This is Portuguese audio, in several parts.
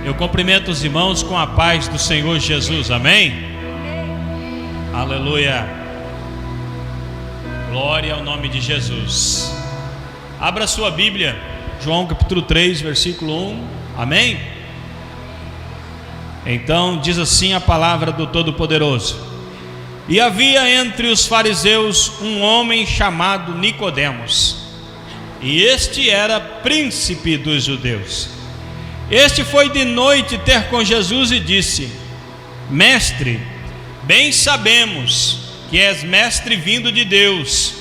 Eu cumprimento os irmãos com a paz do Senhor Jesus, amém? Aleluia. Glória ao nome de Jesus. Abra sua Bíblia, João capítulo 3, versículo 1, amém? Então diz assim a palavra do Todo-Poderoso: E havia entre os fariseus um homem chamado Nicodemos, e este era príncipe dos judeus. Este foi de noite ter com Jesus e disse: Mestre, bem sabemos que és mestre vindo de Deus,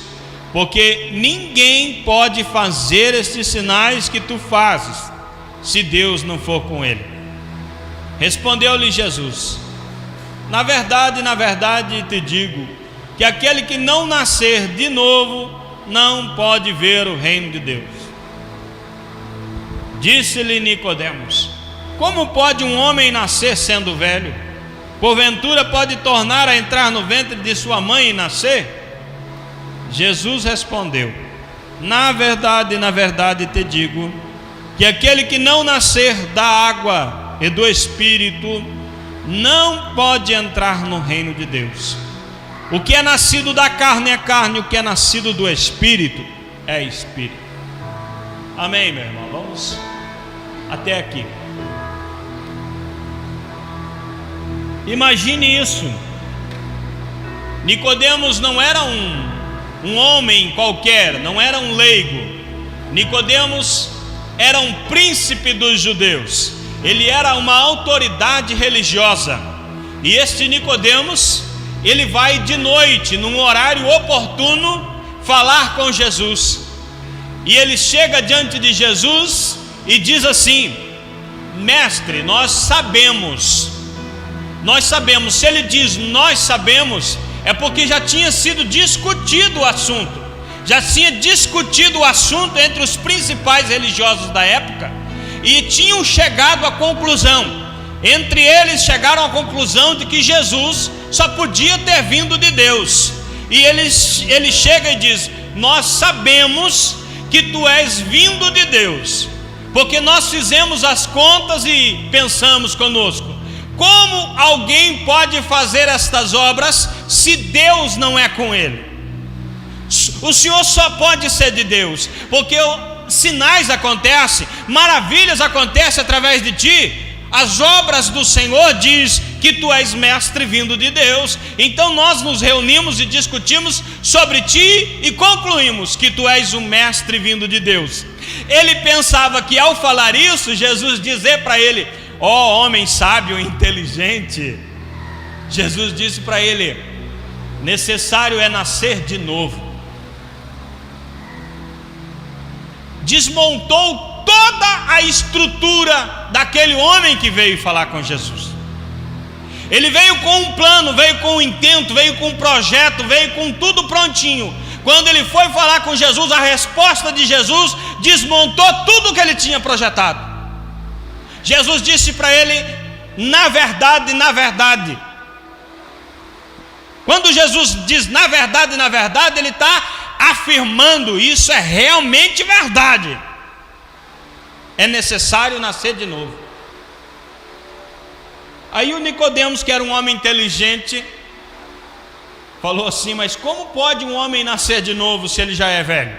porque ninguém pode fazer estes sinais que tu fazes, se Deus não for com ele. Respondeu-lhe Jesus: na verdade te digo, que aquele que não nascer de novo, não pode ver o reino de Deus. Disse-lhe Nicodemos: como pode um homem nascer sendo velho? Porventura pode tornar a entrar no ventre de sua mãe e nascer? Jesus respondeu: na verdade te digo, que aquele que não nascer da água e do Espírito, não pode entrar no reino de Deus. O que é nascido da carne é carne, o que é nascido do Espírito é Espírito. Amém, meu irmão? Vamos até aqui. Imagine isso. Nicodemos não era um homem qualquer, não era um leigo. Nicodemos era um príncipe dos judeus. Ele era uma autoridade religiosa. E este Nicodemos, ele vai de noite, num horário oportuno, falar com Jesus. E ele chega diante de Jesus e diz assim: mestre, nós sabemos. Se ele diz nós sabemos, é porque já tinha sido discutido o assunto. Já tinha discutido o assunto entre os principais religiosos da época, e tinham chegado à conclusão. Entre eles chegaram à conclusão de que Jesus só podia ter vindo de Deus. E ele chega e diz: nós sabemos que tu és vindo de Deus, porque nós fizemos as contas e pensamos conosco: como alguém pode fazer estas obras se Deus não é com ele? O Senhor só pode ser de Deus, porque sinais acontecem, maravilhas acontecem através de ti. As obras do Senhor diz que tu és mestre vindo de Deus. Então nós nos reunimos e discutimos sobre ti e concluímos que tu és um mestre vindo de Deus. Ele pensava que ao falar isso, Jesus dizer para ele: ó homem sábio e inteligente. Jesus disse para ele: necessário é nascer de novo. Desmontou toda a estrutura daquele homem que veio falar com Jesus. Ele veio com um plano, veio com um intento, veio com um projeto, veio com tudo prontinho. Quando ele foi falar com Jesus, a resposta de Jesus desmontou tudo que ele tinha projetado. Jesus disse para ele: na verdade. Quando Jesus diz na verdade, ele está afirmando: isso é realmente verdade. É necessário nascer de novo. Aí o Nicodemos, que era um homem inteligente, falou assim: mas como pode um homem nascer de novo se ele já é velho?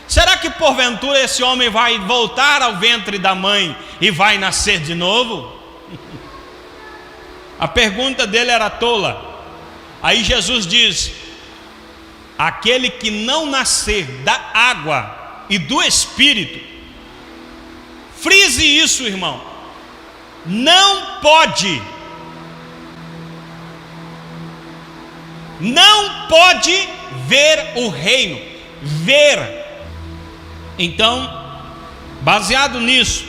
Será que porventura esse homem vai voltar ao ventre da mãe e vai nascer de novo? A pergunta dele era tola. Aí Jesus diz: aquele que não nascer da água e do Espírito, frise isso, irmão, não pode ver o reino. Ver. Então, baseado nisso,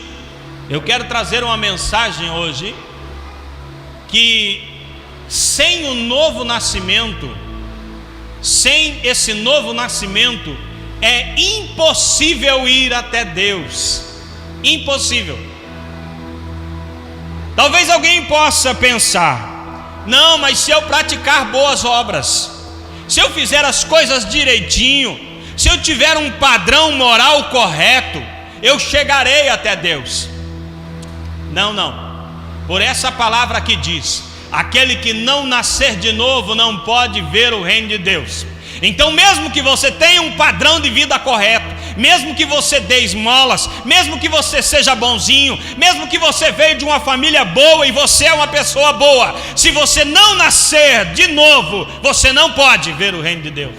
eu quero trazer uma mensagem hoje, que sem o novo nascimento, sem esse novo nascimento, é impossível ir até Deus. Impossível. Talvez alguém possa pensar: não, mas se eu praticar boas obras, se eu fizer as coisas direitinho, se eu tiver um padrão moral correto, eu chegarei até Deus. Não, não. Por essa palavra que diz: aquele que não nascer de novo não pode ver o reino de Deus. Então, mesmo que você tenha um padrão de vida correto, mesmo que você dê esmolas, mesmo que você seja bonzinho, mesmo que você veio de uma família boa e você é uma pessoa boa, se você não nascer de novo, você não pode ver o reino de Deus.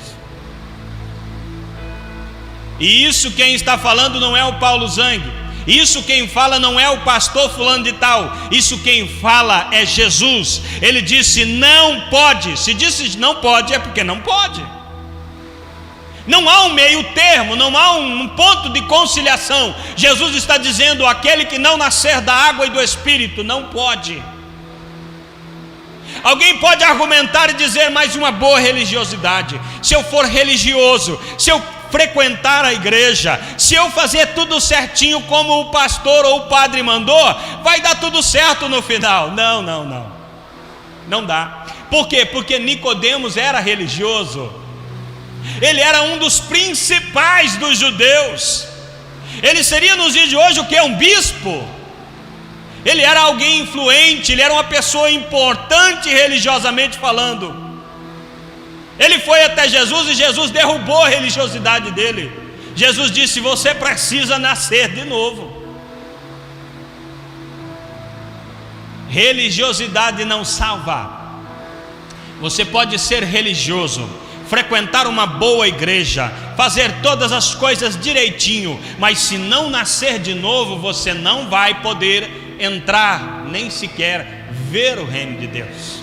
E isso quem está falando não é o Paulo Zang, isso quem fala não é o pastor fulano de tal, isso quem fala é Jesus. Ele disse não pode. Se disse não pode, é porque não pode. Não há um meio termo, não há um ponto de conciliação. Jesus está dizendo: aquele que não nascer da água e do Espírito não pode. Alguém pode argumentar e dizer: mais uma boa religiosidade, se eu for religioso, se eu frequentar a igreja, se eu fazer tudo certinho como o pastor ou o padre mandou, vai dar tudo certo no final. Não, não, não. Não dá. Por quê? Porque Nicodemos era religioso. Ele era um dos principais dos judeus. Ele seria nos dias de hoje o que? Um bispo. Ele era alguém influente, ele era uma pessoa importante religiosamente falando. Ele foi até Jesus e Jesus derrubou a religiosidade dele. Jesus disse: você precisa nascer de novo. Religiosidade não salva. Você pode ser religioso, frequentar uma boa igreja, fazer todas as coisas direitinho, mas se não nascer de novo, você não vai poder entrar, nem sequer ver o reino de Deus.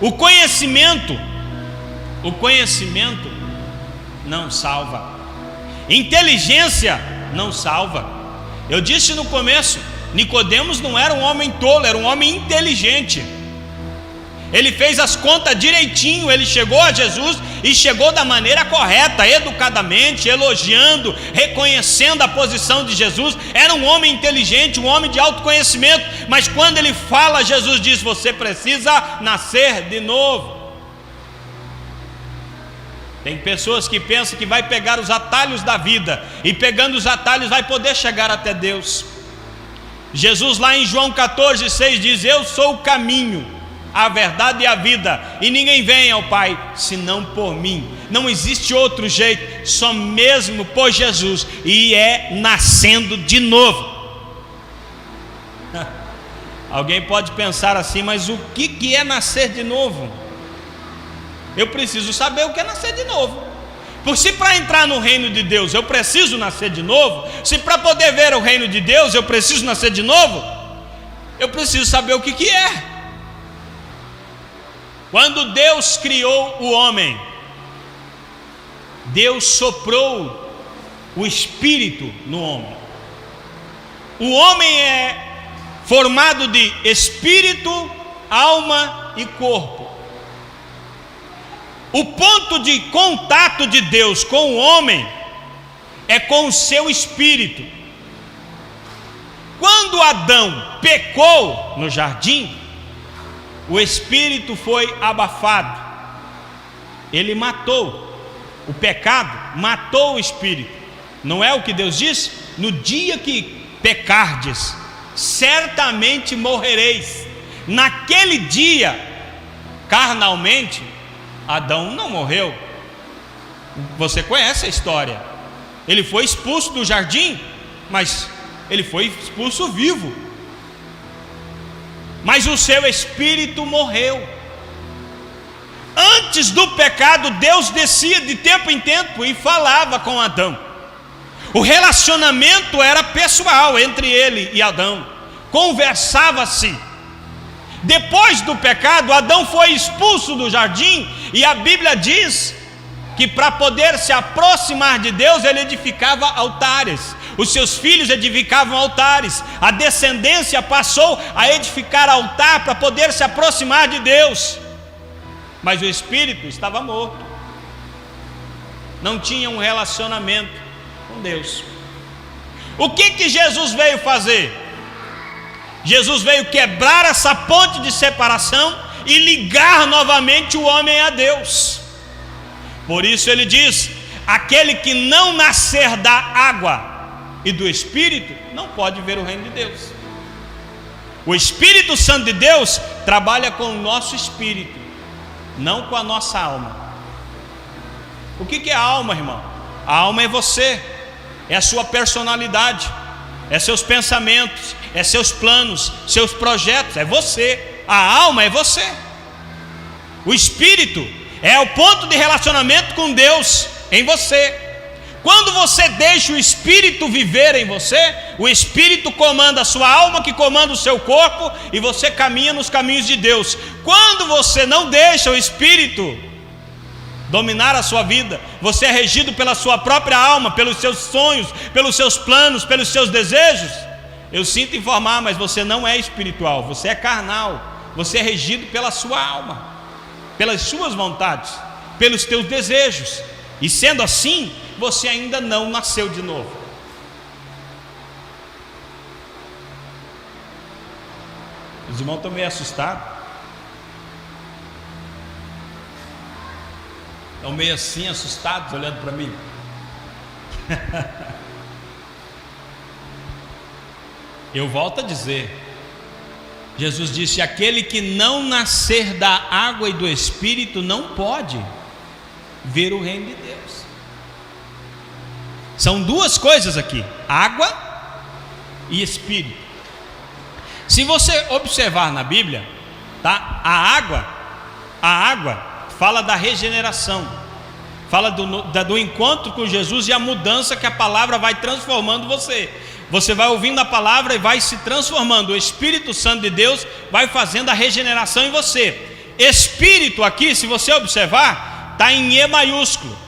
O conhecimento não salva. Inteligência não salva. Eu disse no começo, Nicodemos não era um homem tolo, era um homem inteligente. Ele fez as contas direitinho, ele chegou a Jesus e chegou da maneira correta, educadamente, elogiando, reconhecendo a posição de Jesus. Era um homem inteligente, um homem de autoconhecimento, mas quando ele fala, Jesus diz: você precisa nascer de novo. Tem pessoas que pensam que vai pegar os atalhos da vida, e pegando os atalhos vai poder chegar até Deus. Jesus lá em João 14,6 diz: eu sou o caminho, a verdade e a vida, e ninguém vem ao Pai senão por mim. Não existe outro jeito, só mesmo por Jesus, e é nascendo de novo. Alguém pode pensar assim: mas o que é nascer de novo? Eu preciso saber o que é nascer de novo. Porque se para entrar no reino de Deus eu preciso nascer de novo, se para poder ver o reino de Deus eu preciso nascer de novo, eu preciso saber o que é. Quando Deus criou o homem, Deus soprou o Espírito no homem. O homem é formado de espírito, alma e corpo. O ponto de contato de Deus com o homem é com o seu espírito. Quando Adão pecou no jardim, o espírito foi abafado. Ele matou. O pecado matou o espírito. Não é o que Deus disse? No dia que pecardes, certamente morrereis. Naquele dia, carnalmente, Adão não morreu. Você conhece a história. Ele foi expulso do jardim, mas ele foi expulso vivo. Mas o seu espírito morreu. Antes do pecado, Deus descia de tempo em tempo e falava com Adão. O relacionamento era pessoal entre ele e Adão. Conversava-se. Depois do pecado, Adão foi expulso do jardim, e a Bíblia diz que para poder se aproximar de Deus, ele edificava altares. Os seus filhos edificavam altares. A descendência passou a edificar altar para poder se aproximar de Deus. Mas o espírito estava morto. Não tinha um relacionamento com Deus. O que Jesus veio fazer? Jesus veio quebrar essa ponte de separação e ligar novamente o homem a Deus. Por isso ele diz: aquele que não nascer da água e do Espírito não pode ver o reino de Deus. O Espírito Santo de Deus trabalha com o nosso espírito, não com a nossa alma. O que é a alma, irmão? A alma é você, é a sua personalidade, é seus pensamentos, é seus planos, seus projetos, é você. A alma é você. O espírito é o ponto de relacionamento com Deus em você. Quando você deixa o Espírito viver em você, o Espírito comanda a sua alma, que comanda o seu corpo, e você caminha nos caminhos de Deus. Quando você não deixa o Espírito dominar a sua vida, você é regido pela sua própria alma, pelos seus sonhos, pelos seus planos, pelos seus desejos. Eu sinto informar, mas você não é espiritual, você é carnal. Você é regido pela sua alma, pelas suas vontades, pelos teus desejos. E sendo assim, você ainda não nasceu de novo. Os irmãos estão meio assustados. Estão meio assim, assustados, olhando para mim. Eu volto a dizer, Jesus disse: aquele que não nascer da água e do Espírito não pode ver o reino de Deus. São duas coisas aqui: água e Espírito. Se você observar na Bíblia, tá? A água fala da regeneração, fala do encontro com Jesus e a mudança que a palavra vai transformando você. Você vai ouvindo a palavra e vai se transformando. O Espírito Santo de Deus vai fazendo a regeneração em você. Espírito aqui, se você observar, está em E maiúsculo.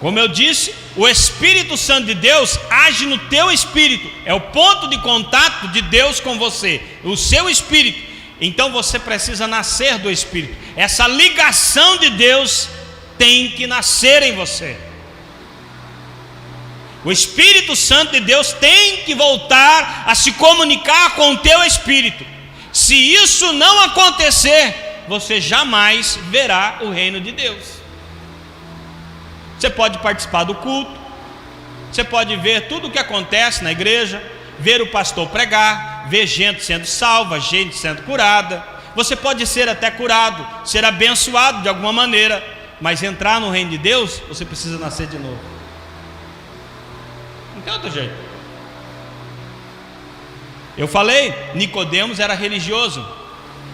Como eu disse, o Espírito Santo de Deus age no teu espírito. É o ponto de contato de Deus com você, o seu espírito. Então você precisa nascer do Espírito. Essa ligação de Deus tem que nascer em você. O Espírito Santo de Deus tem que voltar a se comunicar com o teu espírito. Se isso não acontecer, você jamais verá o reino de Deus. Você pode participar do culto, você pode ver tudo o que acontece na igreja, ver o pastor pregar, ver gente sendo salva, gente sendo curada. Você pode ser até curado, ser abençoado de alguma maneira, mas entrar no reino de Deus, você precisa nascer de novo. Não tem outro jeito. Eu falei, Nicodemos era religioso.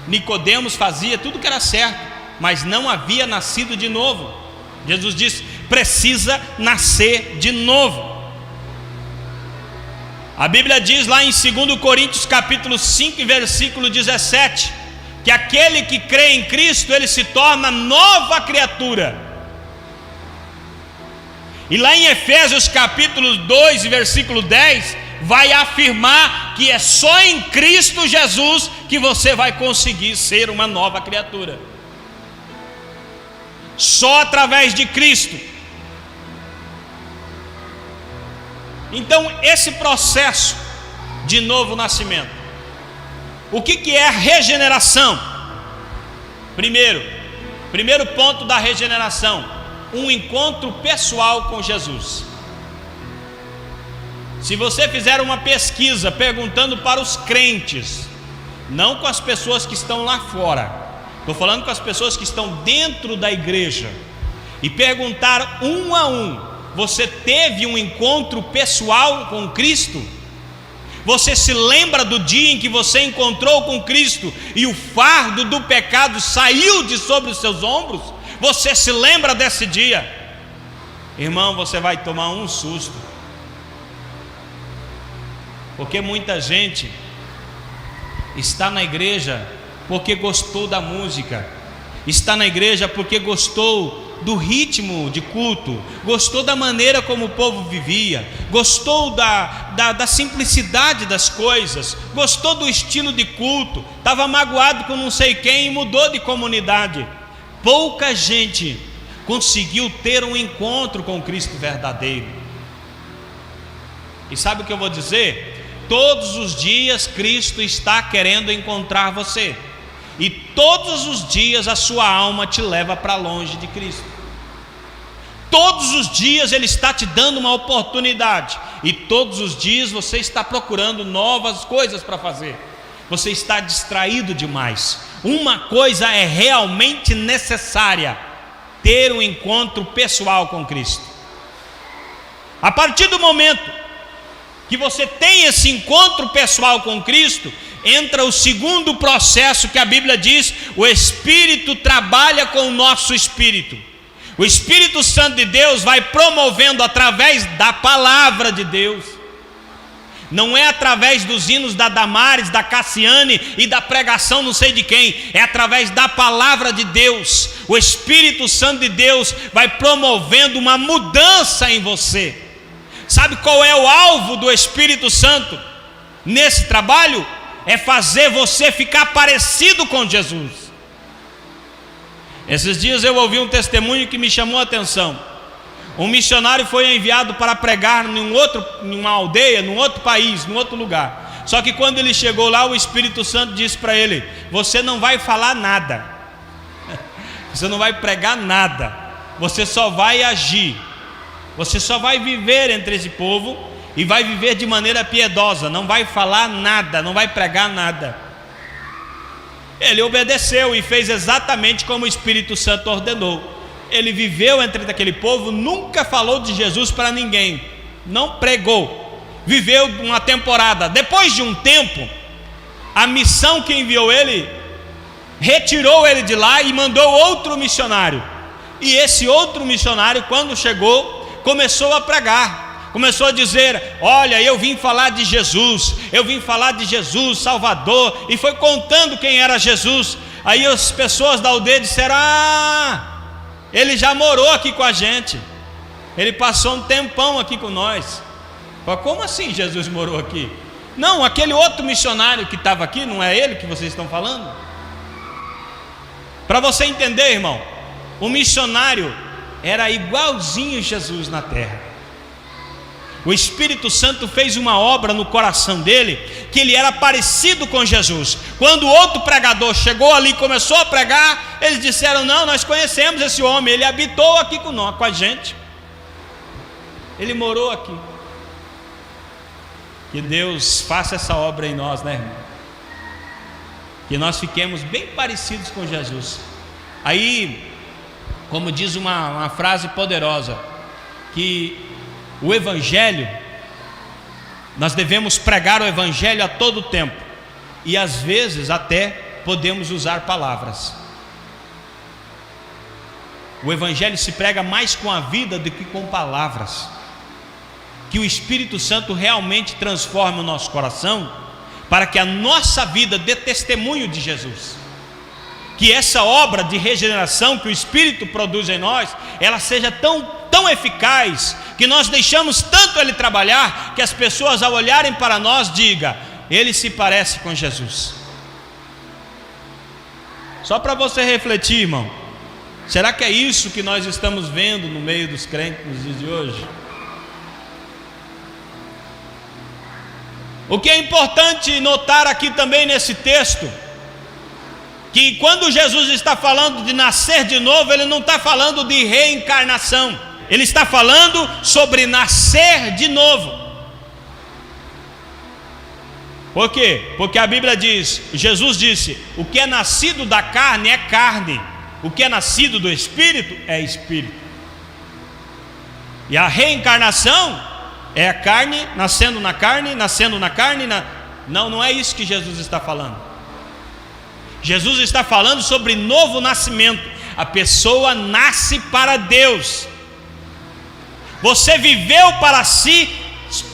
Nicodemos fazia tudo que era certo, mas não havia nascido de novo. Jesus disse: precisa nascer de novo. A Bíblia diz lá em 2 Coríntios capítulo 5, versículo 17, que aquele que crê em Cristo, ele se torna nova criatura. E lá em Efésios capítulo 2, versículo 10, vai afirmar que é só em Cristo Jesus que você vai conseguir ser uma nova criatura. Só através de Cristo. Então esse processo de novo nascimento, o que é regeneração? Primeiro ponto da regeneração: um encontro pessoal com Jesus. Se você fizer uma pesquisa perguntando para os crentes, não com as pessoas que estão lá fora, estou falando com as pessoas que estão dentro da igreja, e perguntar um a um: você teve um encontro pessoal com Cristo? Você se lembra do dia em que você encontrou com Cristo e o fardo do pecado saiu de sobre os seus ombros? Você se lembra desse dia? Irmão, você vai tomar um susto, porque muita gente está na igreja porque gostou da música, está na igreja porque gostou do ritmo de culto, gostou da maneira como o povo vivia, gostou da simplicidade das coisas, gostou do estilo de culto, estava magoado com não sei quem e mudou de comunidade. Pouca gente conseguiu ter um encontro com Cristo verdadeiro. E sabe o que eu vou dizer? Todos os dias Cristo está querendo encontrar você, e todos os dias a sua alma te leva para longe de Cristo. Todos os dias Ele está te dando uma oportunidade, e todos os dias você está procurando novas coisas para fazer. Você está distraído demais. Uma coisa é realmente necessária: ter um encontro pessoal com Cristo. A partir do momento que você tem esse encontro pessoal com Cristo, entra o segundo processo que a Bíblia diz: o Espírito trabalha com o nosso espírito. O Espírito Santo de Deus vai promovendo através da palavra de Deus. Não é através dos hinos da Damares, da Cassiane e da pregação não sei de quem, é através da palavra de Deus. O Espírito Santo de Deus vai promovendo uma mudança em você. Sabe qual é o alvo do Espírito Santo nesse trabalho? É fazer você ficar parecido com Jesus. Esses dias eu ouvi um testemunho que me chamou a atenção. Um missionário foi enviado para pregar numa aldeia, num outro país, num outro lugar. Só que quando ele chegou lá, o Espírito Santo disse para ele: você não vai falar nada, você não vai pregar nada, você só vai agir, você só vai viver entre esse povo e vai viver de maneira piedosa, não vai falar nada, não vai pregar nada. Ele obedeceu e fez exatamente como o Espírito Santo ordenou. Ele viveu entre aquele povo, nunca falou de Jesus para ninguém, não pregou, viveu uma temporada. Depois de um tempo, a missão que enviou ele retirou ele de lá e mandou outro missionário. E esse outro missionário, quando chegou, começou a pregar. Começou a dizer: olha, eu vim falar de Jesus, eu vim falar de Jesus, Salvador. E foi contando quem era Jesus. Aí as pessoas da aldeia disseram: ele já morou aqui com a gente, ele passou um tempão aqui com nós. Como assim Jesus morou aqui? Não, aquele outro missionário que estava aqui, não é ele que vocês estão falando? Para você entender, irmão, o missionário era igualzinho Jesus na terra. O Espírito Santo fez uma obra no coração dele, que ele era parecido com Jesus. Quando o outro pregador chegou ali e começou a pregar, eles disseram: não, nós conhecemos esse homem, ele habitou aqui com a gente, ele morou aqui. Que Deus faça essa obra em nós, né, irmão? Que nós fiquemos bem parecidos com Jesus. Aí, como diz uma frase poderosa, que o Evangelho, nós devemos pregar o Evangelho a todo tempo, e às vezes até podemos usar palavras. O Evangelho se prega mais com a vida do que com palavras. Que o Espírito Santo realmente transforme o nosso coração, para que a nossa vida dê testemunho de Jesus. Que essa obra de regeneração que o Espírito produz em nós, ela seja tão eficaz, que nós deixamos tanto ele trabalhar, que as pessoas ao olharem para nós digam: ele se parece com Jesus. Só para você refletir, irmão, será que é isso que nós estamos vendo no meio dos crentes nos dias de hoje? O que é importante notar aqui também nesse texto, que quando Jesus está falando de nascer de novo, ele não está falando de reencarnação, ele está falando sobre nascer de novo. Por quê? Porque a Bíblia diz, Jesus disse: o que é nascido da carne é carne, o que é nascido do Espírito é Espírito. E a reencarnação é a carne nascendo na carne, nascendo na carne. Não é isso que Jesus está falando. Jesus está falando sobre novo nascimento. A pessoa nasce para Deus. Você viveu para si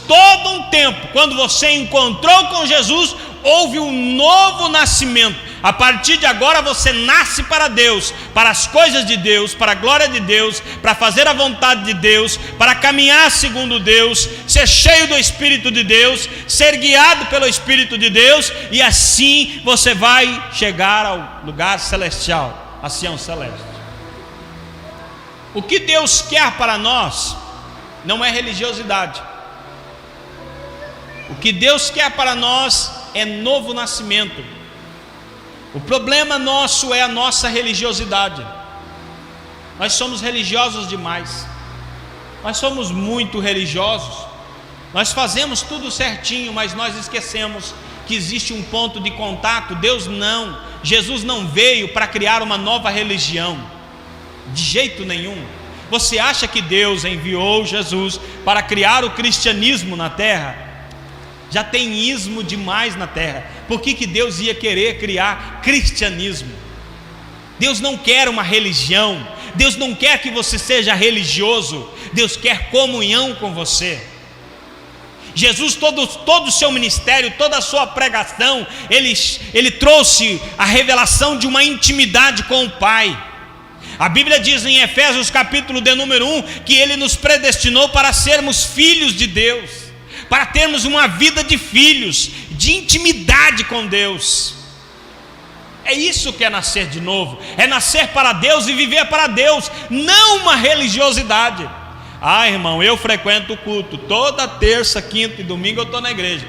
todo um tempo. Quando você encontrou com Jesus, houve um novo nascimento. A partir de agora você nasce para Deus, para as coisas de Deus, para a glória de Deus, para fazer a vontade de Deus, para caminhar segundo Deus, ser cheio do Espírito de Deus, ser guiado pelo Espírito de Deus, e assim você vai chegar ao lugar celestial, a Sião celeste. O que Deus quer para nós não é religiosidade. O que Deus quer para nós é novo nascimento. O problema nosso é a nossa religiosidade. Nós somos religiosos demais. Nós somos muito religiosos, nós fazemos tudo certinho, mas nós esquecemos que existe um ponto de contato. Jesus não veio para criar uma nova religião, de jeito nenhum. Você acha que Deus enviou Jesus para criar o cristianismo na terra? Já tem ismo demais na terra. Por que Deus ia querer criar cristianismo? Deus não quer uma religião, Deus não quer que você seja religioso, Deus quer comunhão com você. Jesus, todo o seu ministério, toda a sua pregação, ele trouxe a revelação de uma intimidade com o Pai. A Bíblia diz em Efésios capítulo de número 1, que Ele nos predestinou para sermos filhos de Deus, para termos uma vida de filhos, de intimidade com Deus. É isso que é nascer de novo, é nascer para Deus e viver para Deus, não uma religiosidade. Irmão, eu frequento o culto, toda terça, quinta e domingo eu estou na igreja.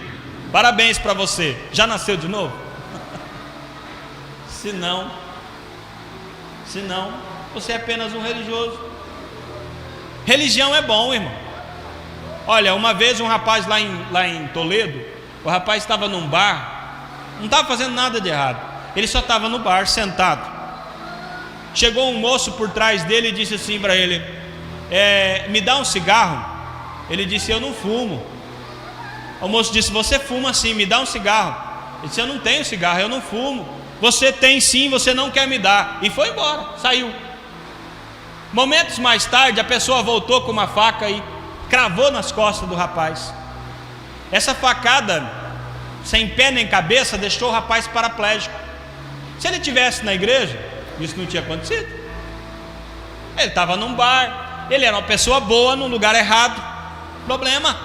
Parabéns para você, já nasceu de novo? Se não, você é apenas um religioso. Religião é bom, irmão. Olha, uma vez um rapaz lá em Toledo, o rapaz estava num bar, não estava fazendo nada de errado, ele só estava no bar sentado. Chegou um moço por trás dele e disse assim para ele: me dá um cigarro? Ele disse: eu não fumo. O moço disse: você fuma sim, me dá um cigarro. Ele disse: eu não tenho cigarro, eu não fumo. Você tem sim, você não quer me dar. E foi embora, saiu. Momentos mais tarde, a pessoa voltou com uma faca e cravou nas costas do rapaz. Essa facada, sem pé nem cabeça, deixou o rapaz paraplégico. Se ele estivesse na igreja, isso não tinha acontecido. Ele estava num bar, ele era uma pessoa boa no lugar errado. Problema.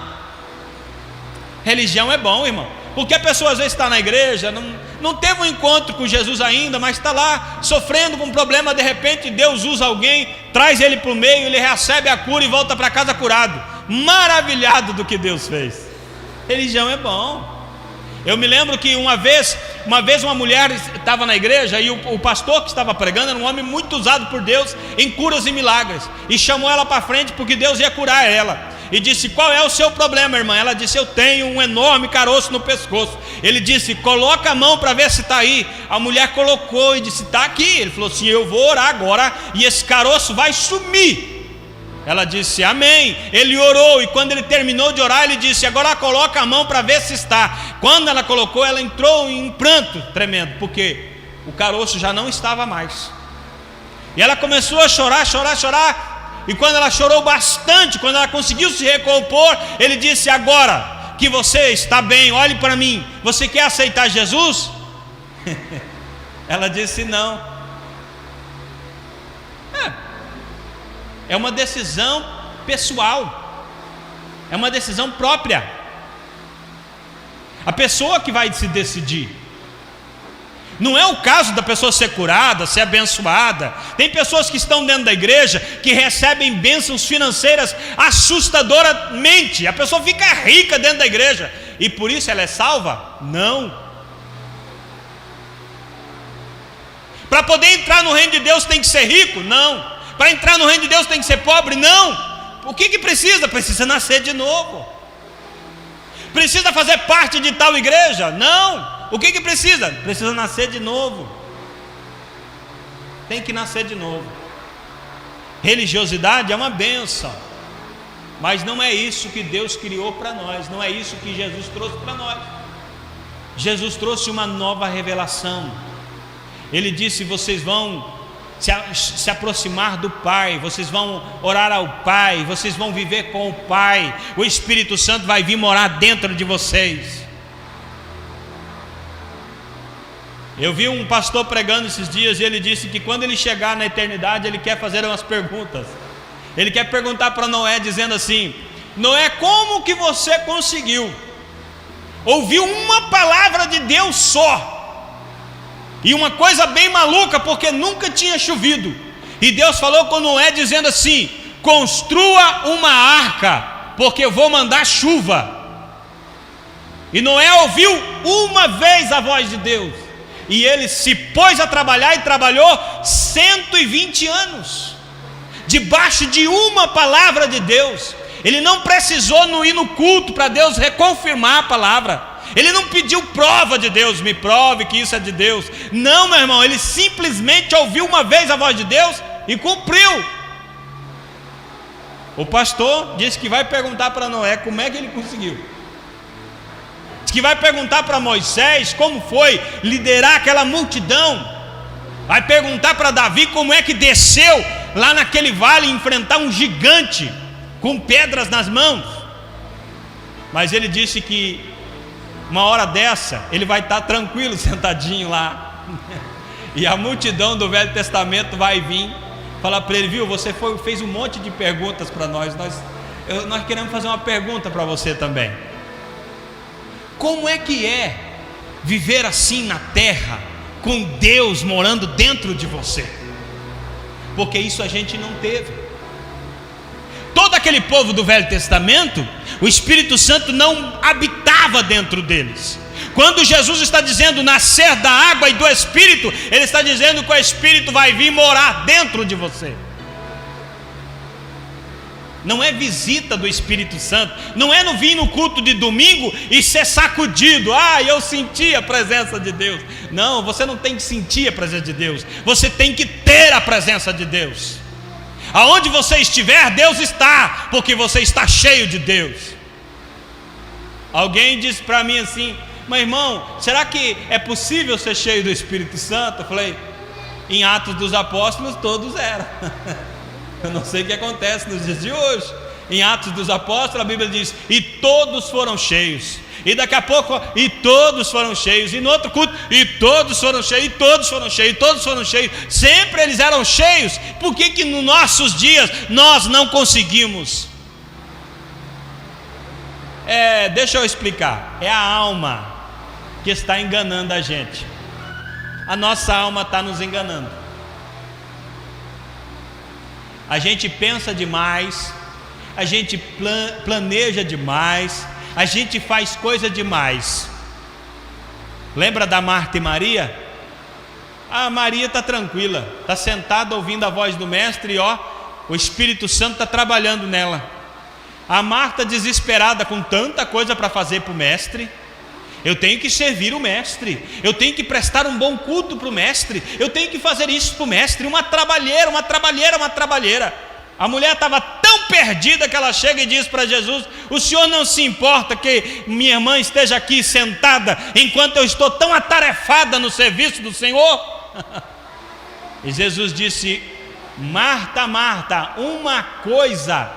Religião é bom, irmão, porque a pessoa às vezes está na igreja, não teve um encontro com Jesus ainda, mas está lá sofrendo com um problema. De repente Deus usa alguém, traz ele para o meio, ele recebe a cura e volta para casa curado, maravilhado do que Deus fez. Religião é bom. Eu me lembro que uma vez uma mulher estava na igreja e o pastor que estava pregando era um homem muito usado por Deus em curas e milagres, e chamou ela para frente porque Deus ia curar ela. E disse: qual é o seu problema, irmã? Ela disse: eu tenho um enorme caroço no pescoço. Ele disse: coloca a mão para ver se está aí. A mulher colocou e disse: está aqui. Ele falou assim: eu vou orar agora e esse caroço vai sumir. Ela disse: amém. Ele orou e quando ele terminou de orar, ele disse: agora coloca a mão para ver se está. Quando ela colocou, ela entrou em pranto tremendo, porque o caroço já não estava mais. E ela começou a chorar. E quando ela chorou bastante, quando ela conseguiu se recompor, ele disse: agora que você está bem, olhe para mim, você quer aceitar Jesus? Ela disse: não. É uma decisão pessoal, é uma decisão própria. A pessoa que vai se decidir. Não é o caso da pessoa ser curada, ser abençoada. Tem pessoas que estão dentro da igreja que recebem bênçãos financeiras assustadoramente. A pessoa fica rica dentro da igreja e por isso ela é salva? Não. Para poder entrar no reino de Deus tem que ser rico? Não. Para entrar no reino de Deus tem que ser pobre? Não. O que precisa? Precisa nascer de novo. Precisa fazer parte de tal igreja? Não. O que precisa? Precisa nascer de novo. Tem que nascer de novo. Religiosidade é uma bênção, mas não é isso que Deus criou para nós. Não é isso que Jesus trouxe para nós. Jesus trouxe uma nova revelação. Ele disse: vocês vão se aproximar do Pai, vocês vão orar ao Pai, vocês vão viver com o Pai. O Espírito Santo vai vir morar dentro de vocês. Eu vi um pastor pregando esses dias e ele disse que quando ele chegar na eternidade, ele quer fazer umas perguntas. Ele quer perguntar para Noé, dizendo assim: Noé, como que você conseguiu ouvir uma palavra de Deus só? E uma coisa bem maluca, porque nunca tinha chovido. E Deus falou com Noé dizendo assim: construa uma arca, porque eu vou mandar chuva. E Noé ouviu uma vez a voz de Deus, e ele se pôs a trabalhar e trabalhou 120 anos. debaixo de uma palavra de Deus. Ele não precisou não ir no culto para Deus reconfirmar a palavra. Ele não pediu prova de Deus, me prove que isso é de Deus. Não, meu irmão, ele simplesmente ouviu uma vez a voz de Deus e cumpriu. O pastor disse que vai perguntar para Noé como é que ele conseguiu. Diz que vai perguntar para Moisés como foi liderar aquela multidão. Vai perguntar para Davi como é que desceu lá naquele vale e enfrentar um gigante com pedras nas mãos. Mas ele disse que uma hora dessa ele vai estar tranquilo sentadinho lá e a multidão do Velho Testamento vai vir falar para ele: viu, você fez um monte de perguntas para nós queremos fazer uma pergunta para você também. Como é que é viver assim na terra, com Deus morando dentro de você? Porque isso a gente não teve. Todo aquele povo do Velho Testamento, o Espírito Santo não habitava dentro deles. Quando Jesus está dizendo nascer da água e do Espírito, Ele está dizendo que o Espírito vai vir morar dentro de você. Não é visita do Espírito Santo, não é no vir no culto de domingo e ser sacudido: eu senti a presença de Deus. Não, você não tem que sentir a presença de Deus, você tem que ter a presença de Deus. Aonde você estiver, Deus está, porque você está cheio de Deus. Alguém disse para mim assim: mas irmão, será que é possível ser cheio do Espírito Santo? Eu falei: em Atos dos Apóstolos todos eram. Eu não sei o que acontece nos dias de hoje. Em Atos dos Apóstolos a Bíblia diz: e todos foram cheios. E daqui a pouco: e todos foram cheios. E no outro culto: e todos foram cheios, e todos foram cheios, e todos foram cheios. Sempre eles eram cheios. Por que nos nossos dias nós não conseguimos? Deixa eu explicar. É a alma que está enganando a gente. A nossa alma está nos enganando. A gente pensa demais, a gente planeja demais, a gente faz coisa demais. Lembra da Marta e Maria? A Maria está tranquila, está sentada ouvindo a voz do mestre e o Espírito Santo está trabalhando nela. A Marta desesperada com tanta coisa para fazer para o mestre. Eu tenho que servir o mestre, eu tenho que prestar um bom culto para o mestre, eu tenho que fazer isso para o mestre. Uma trabalheira. A mulher estava tão perdida que ela chega e diz para Jesus: o senhor não se importa que minha irmã esteja aqui sentada enquanto eu estou tão atarefada no serviço do Senhor? E Jesus disse: Marta, Marta, uma coisa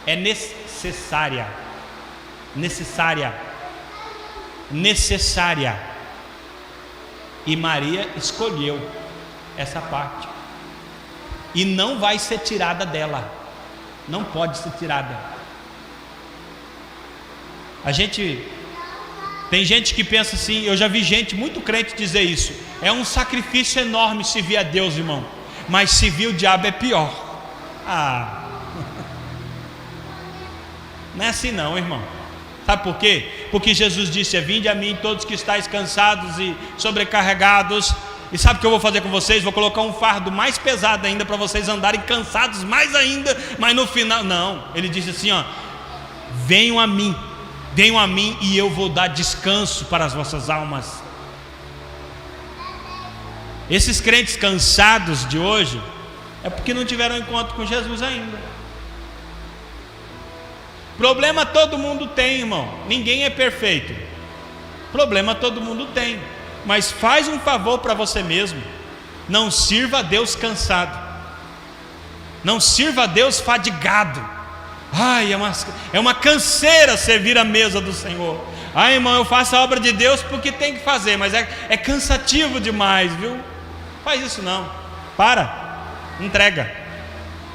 é necessária, e Maria escolheu essa parte, e não vai ser tirada dela, não pode ser tirada. Tem gente que pensa assim, eu já vi gente muito crente dizer isso: é um sacrifício enorme servir a Deus, irmão, mas servir o diabo é pior. Não é assim não, irmão. Sabe por quê? Porque Jesus disse: vinde a mim todos que estáis cansados e sobrecarregados, e sabe o que eu vou fazer com vocês? Vou colocar um fardo mais pesado ainda para vocês andarem cansados mais ainda. Mas no final, não, ele disse assim: venham a mim e eu vou dar descanso para as vossas almas. Esses crentes cansados de hoje é porque não tiveram encontro com Jesus ainda. Problema todo mundo tem, irmão, ninguém é perfeito. Problema todo mundo tem, mas faz um favor para você mesmo: não sirva a Deus cansado, não sirva a Deus fadigado. É uma canseira servir a mesa do Senhor. Irmão, eu faço a obra de Deus porque tem que fazer, mas é cansativo demais, viu? Faz isso não, entrega.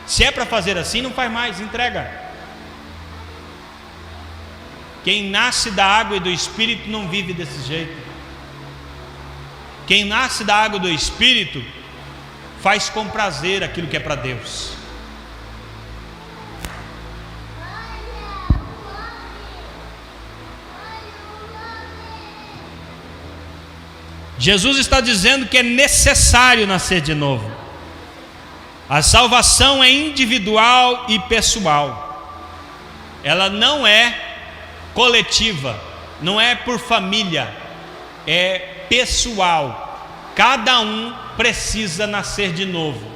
Se é para fazer assim, não faz mais, entrega. Quem nasce da água e do Espírito não vive desse jeito. Quem nasce da água e do Espírito faz com prazer aquilo que é para Deus. Jesus está dizendo que é necessário nascer de novo. A salvação é individual e pessoal. Ela não é coletiva, não é por família, é pessoal. Cada um precisa nascer de novo.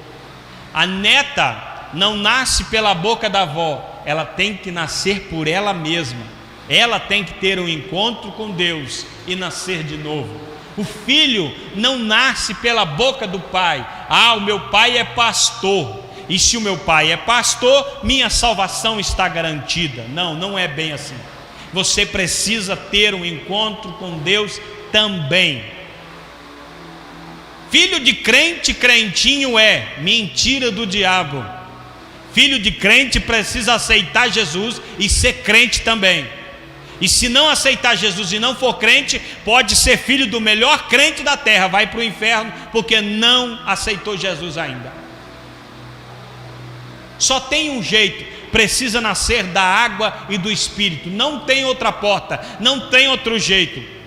A neta não nasce pela boca da avó, ela tem que nascer por ela mesma. Ela tem que ter um encontro com Deus e nascer de novo. O filho não nasce pela boca do pai. Ah, o meu pai é pastor, e se o meu pai é pastor, minha salvação está garantida. Não, não é bem assim. Você precisa ter um encontro com Deus também. Filho de crente, crentinho é mentira do diabo. Filho de crente precisa aceitar Jesus e ser crente também. E se não aceitar Jesus e não for crente, pode ser filho do melhor crente da terra, vai para o inferno porque não aceitou Jesus ainda. Só tem um jeito, precisa nascer da água e do Espírito. Não tem outra porta, não tem outro jeito.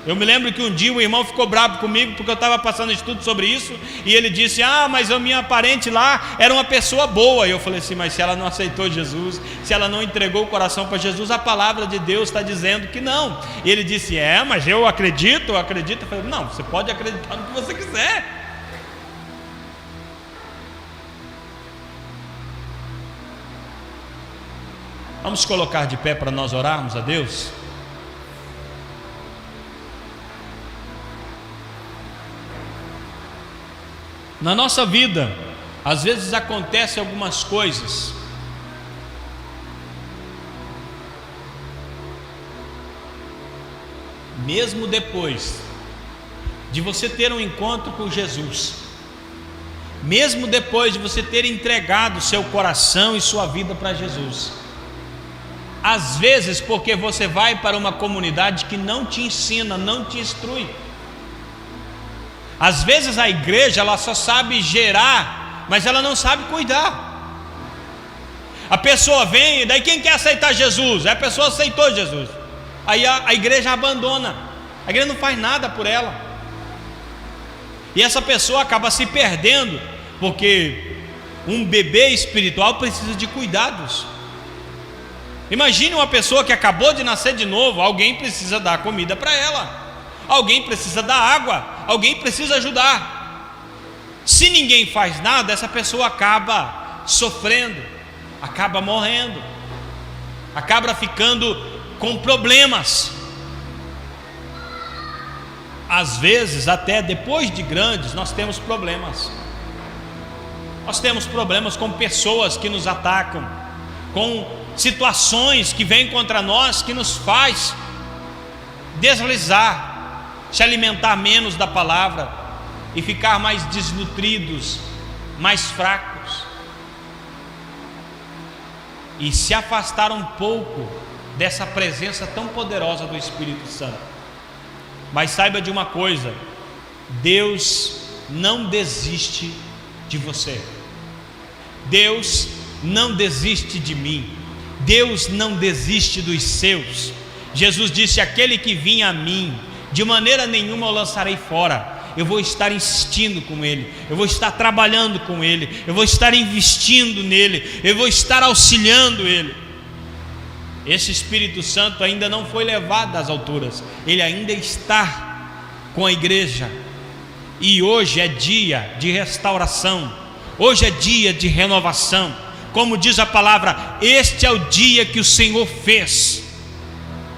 Eu me lembro que um dia o irmão ficou bravo comigo porque eu estava passando estudo sobre isso, e ele disse: ah, mas a minha parente lá era uma pessoa boa. E eu falei assim: mas se ela não aceitou Jesus, se ela não entregou o coração para Jesus, a palavra de Deus está dizendo que não. E ele disse: mas eu acredito. Eu falei: não, você pode acreditar no que você quiser. Vamos colocar de pé para nós orarmos a Deus. Na nossa vida, às vezes acontecem algumas coisas mesmo depois de você ter um encontro com Jesus, mesmo depois de você ter entregado seu coração e sua vida para Jesus, às vezes porque você vai para uma comunidade que não te ensina, não te instrui. Às vezes a igreja ela só sabe gerar, mas ela não sabe cuidar. A pessoa vem, e daí quem quer aceitar Jesus? A pessoa aceitou Jesus, aí a igreja abandona, a igreja não faz nada por ela, e essa pessoa acaba se perdendo, porque um bebê espiritual precisa de cuidados. Imagine uma pessoa que acabou de nascer de novo, alguém precisa dar comida para ela, alguém precisa dar água, alguém precisa ajudar. Se ninguém faz nada, essa pessoa acaba sofrendo, acaba morrendo, acaba ficando com problemas. Às vezes, até depois de grandes, nós temos problemas. Nós temos problemas com pessoas que nos atacam, com situações que vêm contra nós, que nos faz deslizar, se alimentar menos da palavra e ficar mais desnutridos, mais fracos, e se afastar um pouco dessa presença tão poderosa do Espírito Santo. Mas saiba de uma coisa: Deus não desiste de você, Deus não desiste de mim, Deus não desiste dos seus. Jesus disse: aquele que vinha a mim, de maneira nenhuma eu lançarei fora. Eu vou estar insistindo com ele, eu vou estar trabalhando com ele, eu vou estar investindo nele, eu vou estar auxiliando ele. Esse Espírito Santo ainda não foi levado às alturas, ele ainda está com a igreja. E hoje é dia de restauração, hoje é dia de renovação. Como diz a palavra, este é o dia que o Senhor fez,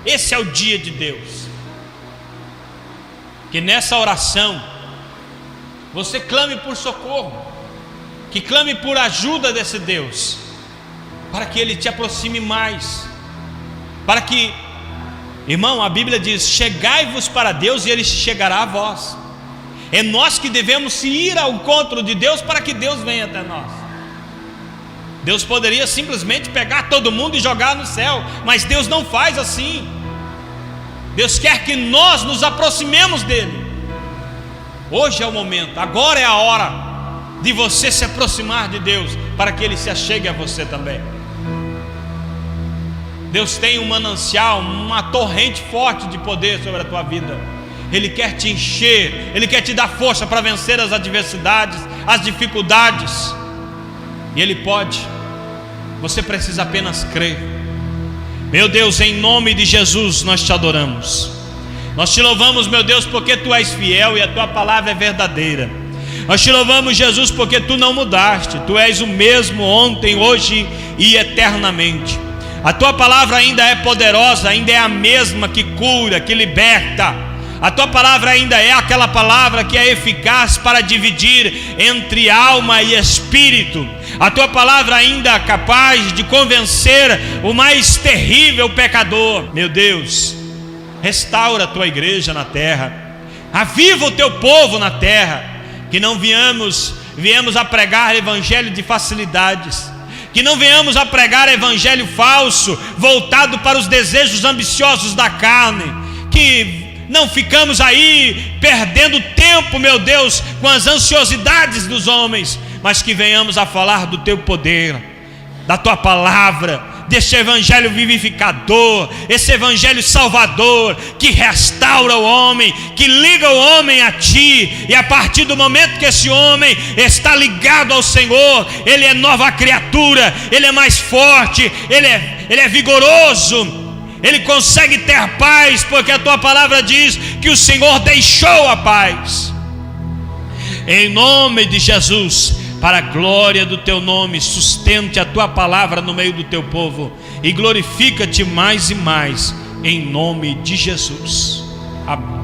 esse é o dia de Deus. Que nessa oração você clame por socorro, que clame por ajuda desse Deus, para que Ele te aproxime mais, para que, irmão, a Bíblia diz: chegai-vos para Deus e Ele chegará a vós. É nós que devemos se ir ao encontro de Deus para que Deus venha até nós. Deus poderia simplesmente pegar todo mundo e jogar no céu, mas Deus não faz assim. Deus quer que nós nos aproximemos dele. Hoje é o momento, agora é a hora de você se aproximar de Deus, para que Ele se achegue a você também. Deus tem um manancial, uma torrente forte de poder sobre a tua vida. Ele quer te encher, Ele quer te dar força para vencer as adversidades, as dificuldades. E Ele pode. Você precisa apenas crer. Meu Deus, em nome de Jesus nós te adoramos. Nós te louvamos, meu Deus, porque Tu és fiel e a Tua palavra é verdadeira. Nós te louvamos, Jesus, porque Tu não mudaste. Tu és o mesmo ontem, hoje e eternamente. A Tua palavra ainda é poderosa, ainda é a mesma que cura, que liberta. A Tua palavra ainda é aquela palavra que é eficaz para dividir entre alma e espírito. A Tua palavra ainda é capaz de convencer o mais terrível pecador. Meu Deus, restaura a Tua igreja na terra, aviva o Teu povo na terra. Que não viemos a pregar evangelho de facilidades, que não venhamos a pregar evangelho falso, voltado para os desejos ambiciosos da carne, que não ficamos aí perdendo tempo, meu Deus, com as ansiosidades dos homens, mas que venhamos a falar do Teu poder, da Tua palavra, deste evangelho vivificador, esse evangelho salvador, que restaura o homem, que liga o homem a Ti, e a partir do momento que esse homem está ligado ao Senhor, ele é nova criatura, ele é mais forte, ele é vigoroso, ele consegue ter paz, porque a Tua palavra diz que o Senhor deixou a paz. Em nome de Jesus, para a glória do Teu nome, sustente a Tua palavra no meio do Teu povo e glorifica-te mais e mais, em nome de Jesus. Amém.